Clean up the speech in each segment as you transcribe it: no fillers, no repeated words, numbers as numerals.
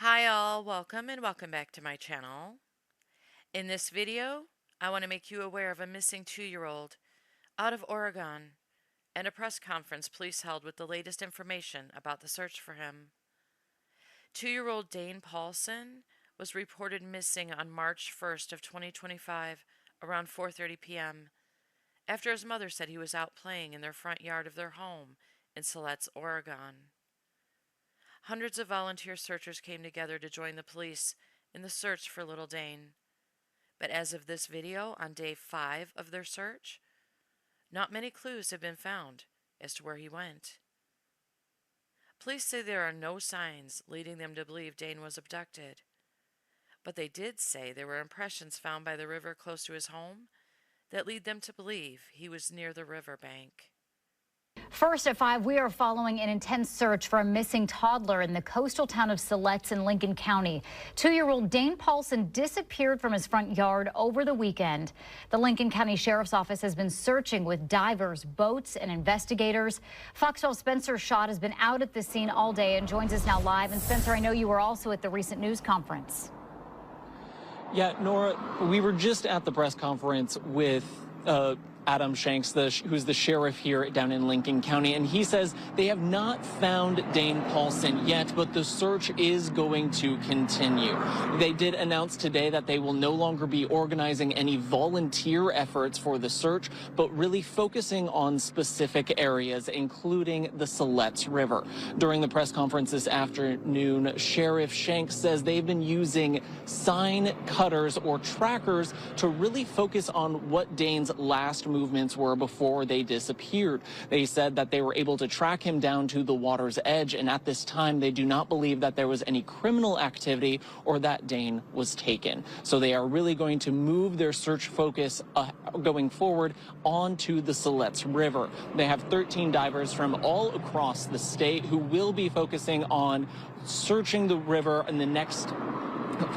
Hi all, welcome back to my channel. In this video, I want to make you aware of a missing 2-year-old out of Oregon and a press conference police held with the latest information about the search for him. 2-year-old Dane Paulsen was reported missing on March 1st of 2025 around 4:30 p.m. after his mother said he was out playing in their front yard of their home in Siletz, Oregon. Hundreds of volunteer searchers came together to join the police in the search for little Dane. But as of this video, on day 5 of their search, not many clues have been found as to where he went. Police say there are no signs leading them to believe Dane was abducted, but they did say there were impressions found by the river close to his home that lead them to believe he was near the river bank. First at 5, we are following an intense search for a missing toddler in the coastal town of Siletz in Lincoln County. 2-year-old Dane Paulsen disappeared from his front yard over the weekend. The Lincoln County Sheriff's Office has been searching with divers, boats, and investigators. Fox 12's Spencer Schott has been out at the scene all day and joins us now live. And Spencer, I know you were also at the recent news conference. Yeah, Nora, we were just at the press conference with Adam Shanks, who's the sheriff here down in Lincoln County, and he says they have not found Dane Paulsen yet, but the search is going to continue. They did announce today that they will no longer be organizing any volunteer efforts for the search, but really focusing on specific areas, including the Siletz River. During the press conference this afternoon, Sheriff Shanks says they've been using sign cutters or trackers to really focus on what Dane's last movements were before they disappeared. They said that they were able to track him down to the water's edge, and at this time they do not believe that there was any criminal activity or that Dane was taken. So they are really going to move their search focus going forward onto the Siletz River. They have 13 divers from all across the state who will be focusing on searching the river in the next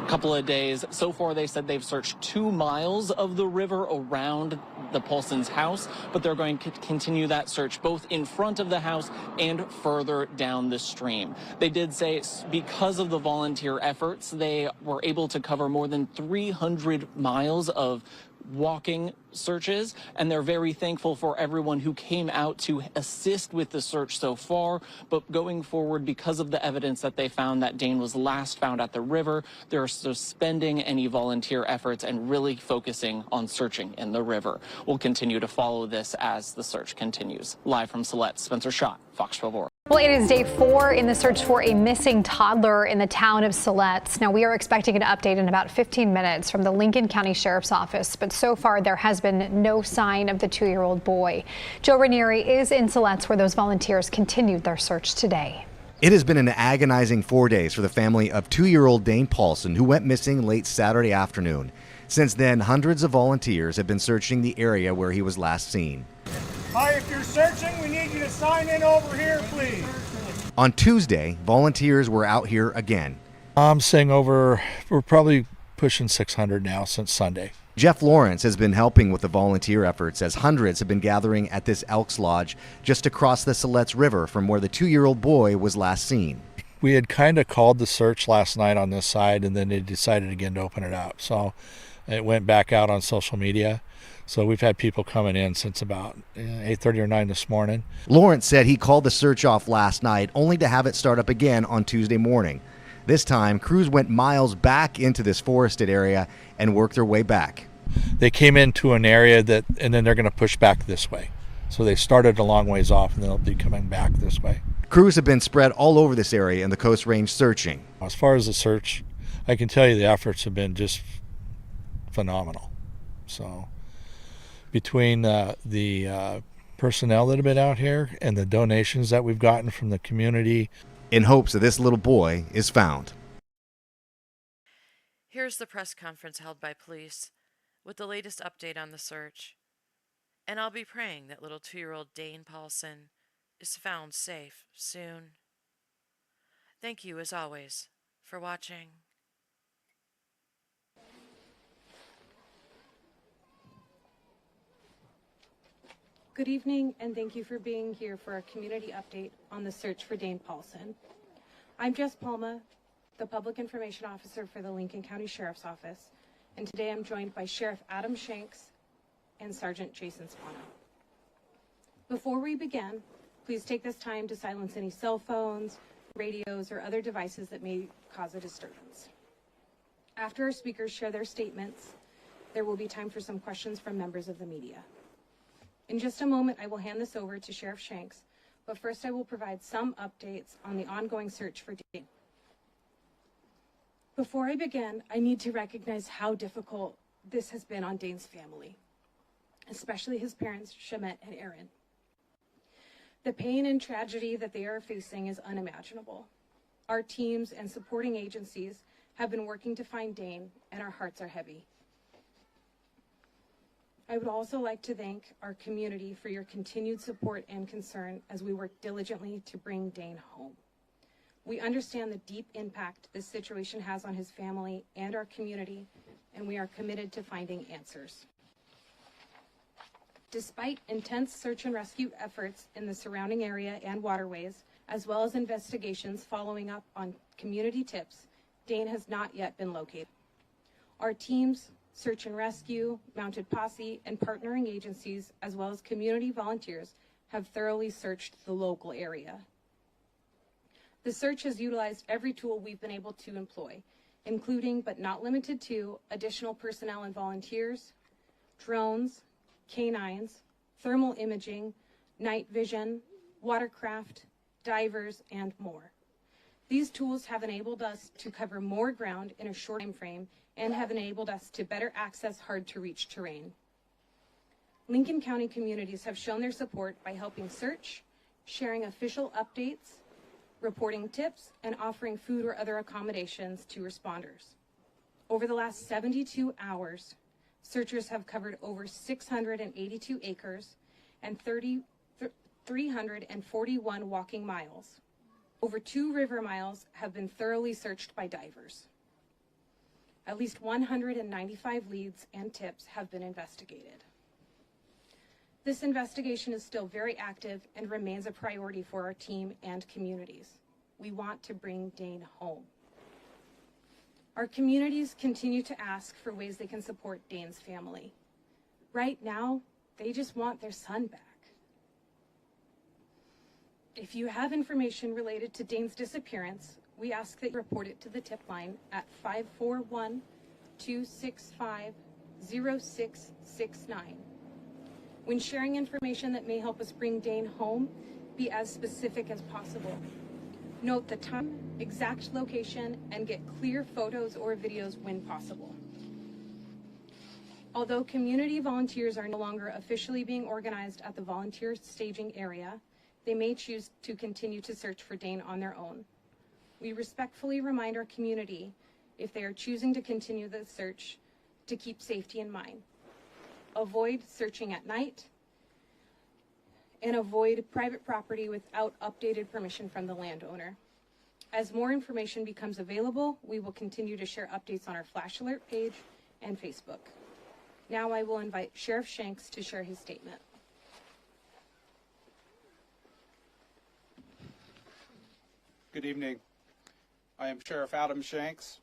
couple of days. So far, they said they've searched 2 miles of the river around the Paulsen's house, but they're going to continue that search both in front of the house and further down the stream. They did say because of the volunteer efforts, they were able to cover more than 300 miles of walking searches, and they're very thankful for everyone who came out to assist with the search so far. But going forward, because of the evidence that they found that Dane was last found at the river, they're suspending any volunteer efforts and really focusing on searching in the river. We'll continue to follow this as the search continues. Live from Siletz, Spencer Schott, Fox 12 Oregon. Well, it is day 4 in the search for a missing toddler in the town of Siletz. Now, we are expecting an update in about 15 minutes from the Lincoln County Sheriff's Office, but so far there has been no sign of the 2-year-old boy. Joe Ranieri is in Siletz, where those volunteers continued their search today. It has been an agonizing 4 days for the family of 2-year-old Dane Paulsen, who went missing late Saturday afternoon. Since then, hundreds of volunteers have been searching the area where he was last seen. Hi, if you're searching, we need you to sign in over here, please. On Tuesday, volunteers were out here again. I'm saying we're probably pushing 600 now since Sunday. Jeff Lawrence has been helping with the volunteer efforts as hundreds have been gathering at this Elks Lodge just across the Siletz River from where the 2-year-old boy was last seen. We had kind of called the search last night on this side, and then they decided again to open it up. So it went back out on social media. So we've had people coming in since about 8:30 or 9 this morning. Lawrence said he called the search off last night only to have it start up again on Tuesday morning. This time, crews went miles back into this forested area and worked their way back. They came into an area and then they're going to push back this way. So they started a long ways off, and they'll be coming back this way. Crews have been spread all over this area in the Coast Range searching. As far as the search, I can tell you the efforts have been just phenomenal. So between the personnel that have been out here and the donations that we've gotten from the community, in hopes that this little boy is found. Here's the press conference held by police with the latest update on the search. And I'll be praying that little 2-year-old Dane Paulsen is found safe soon. Thank you, as always, for watching. Good evening, and thank you for being here for our community update on the search for Dane Paulsen. I'm Jess Palma, the Public Information Officer for the Lincoln County Sheriff's Office, and today I'm joined by Sheriff Adam Shanks and Sergeant Jason Spano. Before we begin, please take this time to silence any cell phones, radios, or other devices that may cause a disturbance. After our speakers share their statements, there will be time for some questions from members of the media. In just a moment, I will hand this over to Sheriff Shanks, but first I will provide some updates on the ongoing search for Dane. Before I begin, I need to recognize how difficult this has been on Dane's family, especially his parents, Shamet and Aaron. The pain and tragedy that they are facing is unimaginable. Our teams and supporting agencies have been working to find Dane, and our hearts are heavy. I would also like to thank our community for your continued support and concern as we work diligently to bring Dane home. We understand the deep impact this situation has on his family and our community, and we are committed to finding answers. Despite intense search and rescue efforts in the surrounding area and waterways, as well as investigations following up on community tips, Dane has not yet been located. Our teams, search and rescue, mounted posse, and partnering agencies, as well as community volunteers, have thoroughly searched the local area. The search has utilized every tool we've been able to employ, including but not limited to additional personnel and volunteers, drones, canines, thermal imaging, night vision, watercraft, divers, and more. These tools have enabled us to cover more ground in a short time frame and have enabled us to better access hard-to-reach terrain. Lincoln County communities have shown their support by helping search, sharing official updates, reporting tips, and offering food or other accommodations to responders. Over the last 72 hours, searchers have covered over 682 acres and 341 walking miles. Over 2 river miles have been thoroughly searched by divers. At least 195 leads and tips have been investigated. This investigation is still very active and remains a priority for our team and communities. We want to bring Dane home. Our communities continue to ask for ways they can support Dane's family. Right now, they just want their son back. If you have information related to Dane's disappearance, we ask that you report it to the tip line at 541-265-0669. When sharing information that may help us bring Dane home, be as specific as possible. Note the time, exact location, and get clear photos or videos when possible. Although community volunteers are no longer officially being organized at the volunteer staging area, they may choose to continue to search for Dane on their own. We respectfully remind our community, if they are choosing to continue the search, to keep safety in mind. Avoid searching at night, and avoid private property without updated permission from the landowner. As more information becomes available, we will continue to share updates on our Flash Alert page and Facebook. Now I will invite Sheriff Shanks to share his statement. Good evening. I am Sheriff Adam Shanks.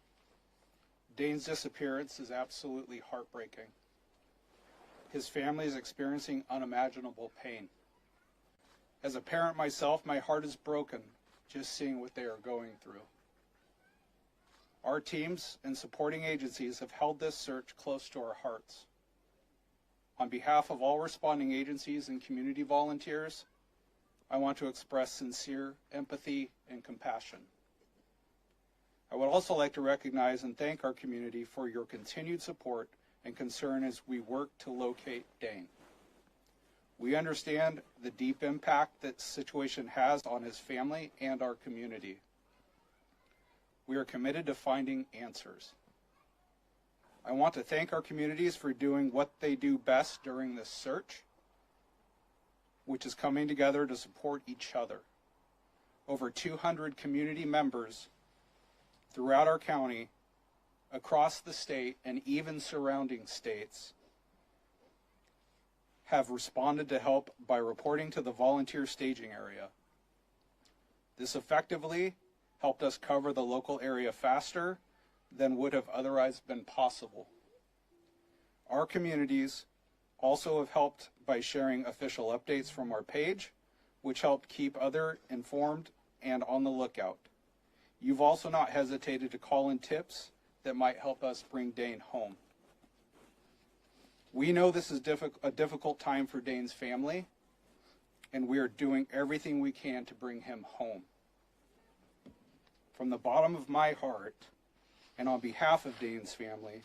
Dane's disappearance is absolutely heartbreaking. His family is experiencing unimaginable pain. As a parent myself, my heart is broken just seeing what they are going through. Our teams and supporting agencies have held this search close to our hearts. On behalf of all responding agencies and community volunteers, I want to express sincere empathy and compassion. I would also like to recognize and thank our community for your continued support and concern as we work to locate Dane. We understand the deep impact that situation has on his family and our community. We are committed to finding answers. I want to thank our communities for doing what they do best during this search, which is coming together to support each other. Over 200 community members throughout our county, across the state, and even surrounding states have responded to help by reporting to the volunteer staging area. This effectively helped us cover the local area faster than would have otherwise been possible. Our communities also have helped by sharing official updates from our page, which helped keep others informed and on the lookout. You've also not hesitated to call in tips that might help us bring Dane home. We know this is a difficult time for Dane's family, and we are doing everything we can to bring him home. From the bottom of my heart, and on behalf of Dane's family,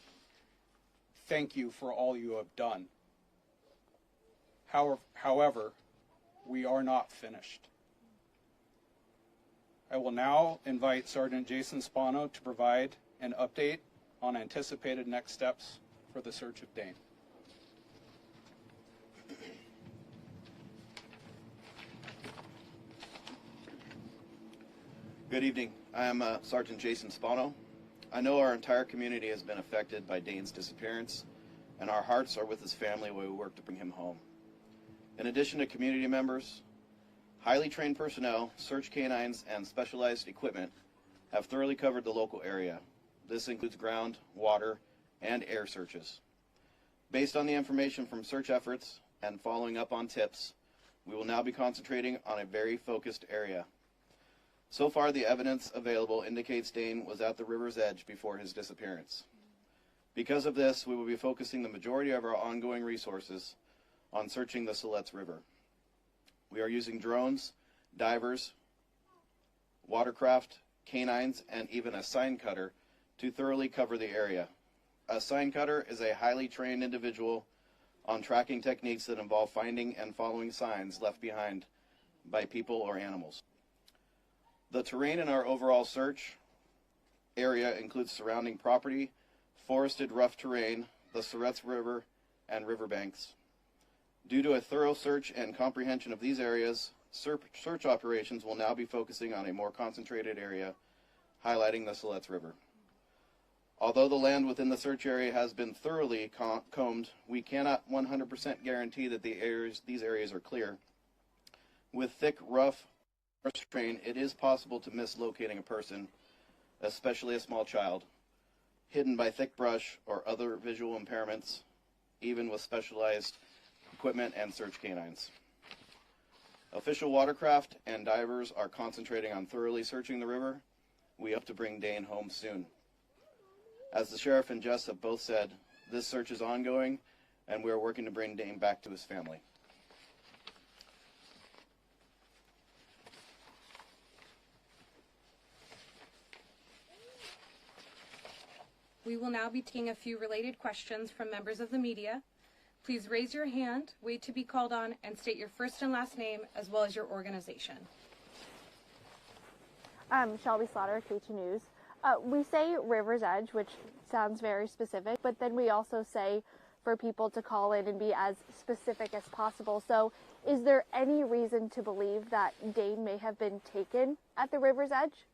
thank you for all you have done. However, we are not finished. I will now invite Sergeant Jason Spano to provide an update on anticipated next steps for the search of Dane. Good evening. I am Sergeant Jason Spano. I know our entire community has been affected by Dane's disappearance, and our hearts are with his family while we work to bring him home. In addition to community members, highly trained personnel, search canines, and specialized equipment have thoroughly covered the local area. This includes ground, water, and air searches. Based on the information from search efforts and following up on tips, we will now be concentrating on a very focused area. So far, the evidence available indicates Dane was at the river's edge before his disappearance. Because of this, we will be focusing the majority of our ongoing resources on searching the Siletz River. We are using drones, divers, watercraft, canines, and even a sign cutter to thoroughly cover the area. A sign cutter is a highly trained individual on tracking techniques that involve finding and following signs left behind by people or animals. The terrain in our overall search area includes surrounding property, forested rough terrain, the Siletz River, and riverbanks. Due to a thorough search and comprehension of these areas, search operations will now be focusing on a more concentrated area, highlighting the Siletz River. Although the land within the search area has been thoroughly combed, we cannot 100% guarantee that these areas are clear. With thick, rough terrain, it is possible to miss locating a person, especially a small child, hidden by thick brush or other visual impairments, even with specialized equipment and search canines. Official watercraft and divers are concentrating on thoroughly searching the river. We hope to bring Dane home soon. As the sheriff and Jess have both said, this search is ongoing, and we are working to bring Dane back to his family. We will now be taking a few related questions from members of the media. Please raise your hand, wait to be called on, and state your first and last name as well as your organization. Shelby Slaughter, K2 News. We say River's Edge, which sounds very specific, but then we also say for people to call in and be as specific as possible. So is there any reason to believe that Dane may have been taken at the River's Edge?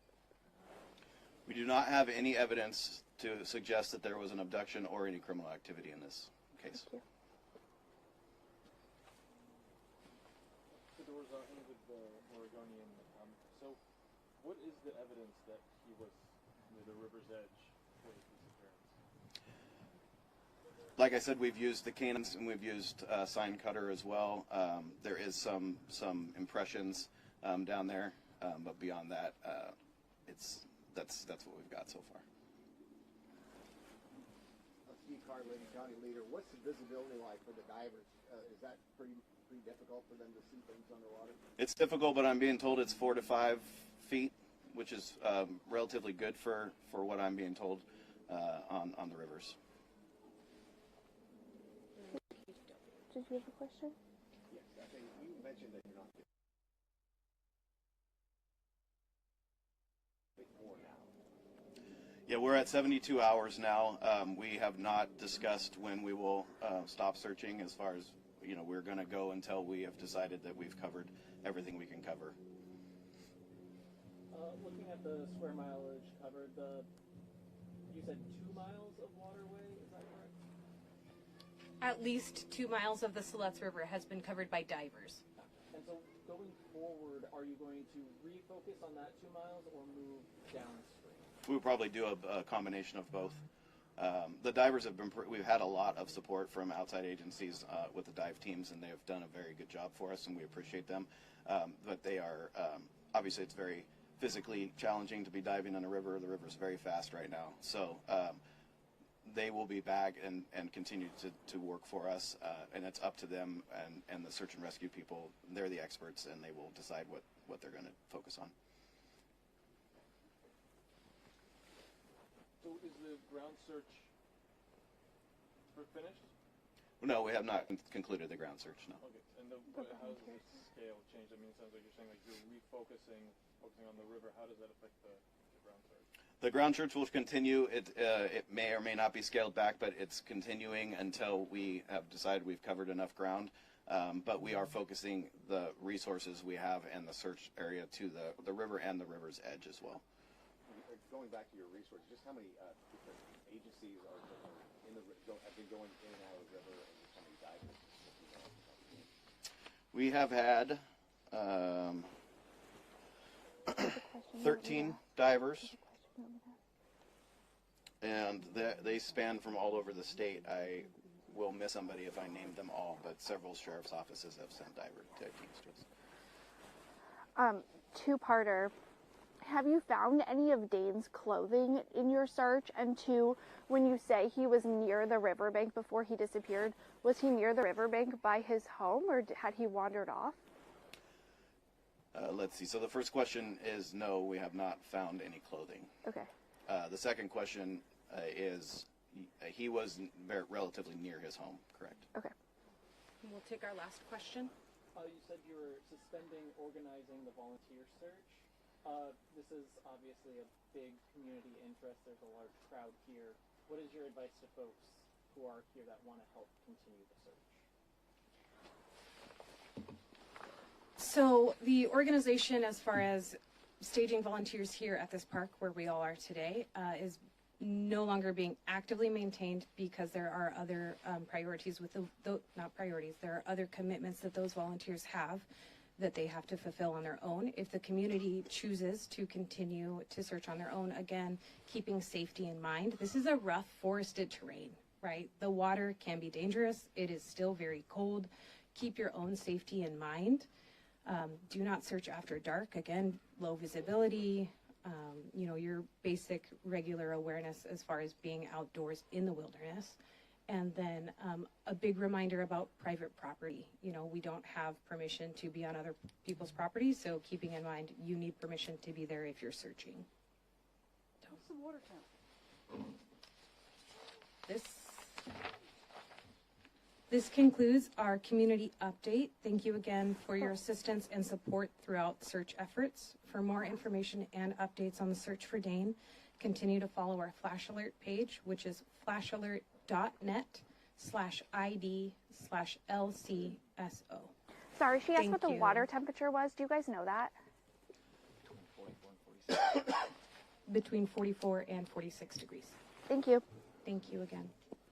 We do not have any evidence to suggest that there was an abduction or any criminal activity in this case. Thank you. So there was with the Oregonian. So what is the evidence that he was near the river's edge for his disappearance? Like I said, we've used the canines and we've used sign cutter as well. There is some impressions down there, but beyond that, that's what we've got so far. Lincoln County leader, what's the visibility like for the divers? Is that pretty difficult for them to see things underwater? It's difficult, but I'm being told it's 4 to 5 feet, which is relatively good for what I'm being told on the rivers. Did you have a question? Yes, I think you mentioned that you're not getting more now. Yeah, we're at 72 hours now. We have not discussed when we will stop searching. As far as, we're going to go until we have decided that we've covered everything we can cover. Looking at the square mileage covered, you said 2 miles of waterway, is that correct? At least 2 miles of the Siletz River has been covered by divers. And so going forward, are you going to refocus on that 2 miles or move downstream? We would probably do a combination of both. The divers have been, we've had a lot of support from outside agencies with the dive teams, and they have done a very good job for us, and we appreciate them. But they are, obviously it's very physically challenging to be diving in a river. The river's very fast right now. So they will be back and continue to work for us, and it's up to them and the search and rescue people. They're the experts, and they will decide what they're going to focus on. So is the ground search finished? No, we have not concluded the ground search, no. Okay, and how does the scale change? I mean, it sounds like you're saying like you're focusing on the river. How does that affect the ground search? The ground search will continue. It may or may not be scaled back, but it's continuing until we have decided we've covered enough ground. But we are focusing the resources we have and the search area to the river and the river's edge as well. Going back to your resources, just how many different agencies are in the have been going in and out of the river, and just how many divers? We have had 13 divers, and they span from all over the state. I will miss somebody if I name them all, but several sheriff's offices have sent diver teams to us. Two-parter. Have you found any of Dane's clothing in your search? And two, when you say he was near the riverbank before he disappeared, was he near the riverbank by his home, or had he wandered off? Let's see. So the first question is no, we have not found any clothing. Okay. The second question is he was relatively near his home, correct? Okay. We'll take our last question. You said you were suspending organizing the volunteer search. This is obviously a big community interest. There's a large crowd here. What is your advice to folks who are here that want to help continue the search? So the organization, as far as staging volunteers here at this park where we all are today, is no longer being actively maintained because there are other priorities with not priorities, there are other commitments that those volunteers have that they have to fulfill on their own. If the community chooses to continue to search on their own, again, keeping safety in mind. This is a rough forested terrain, right? The water can be dangerous. It is still very cold. Keep your own safety in mind. Do not search after dark. Again, low visibility, your basic regular awareness as far as being outdoors in the wilderness. And then a big reminder about private property. We don't have permission to be on other people's property, so keeping in mind you need permission to be there if you're searching. What's the water temp? This concludes our community update. Thank you again for your assistance and support throughout search efforts. For more information and updates on the search for Dane, continue to follow our Flash Alert page, which is flashalert.net/ID/LCSO. Sorry, she asked what the water temperature was. Do you guys know that? Between 44 and 46 degrees. Thank you. Thank you again.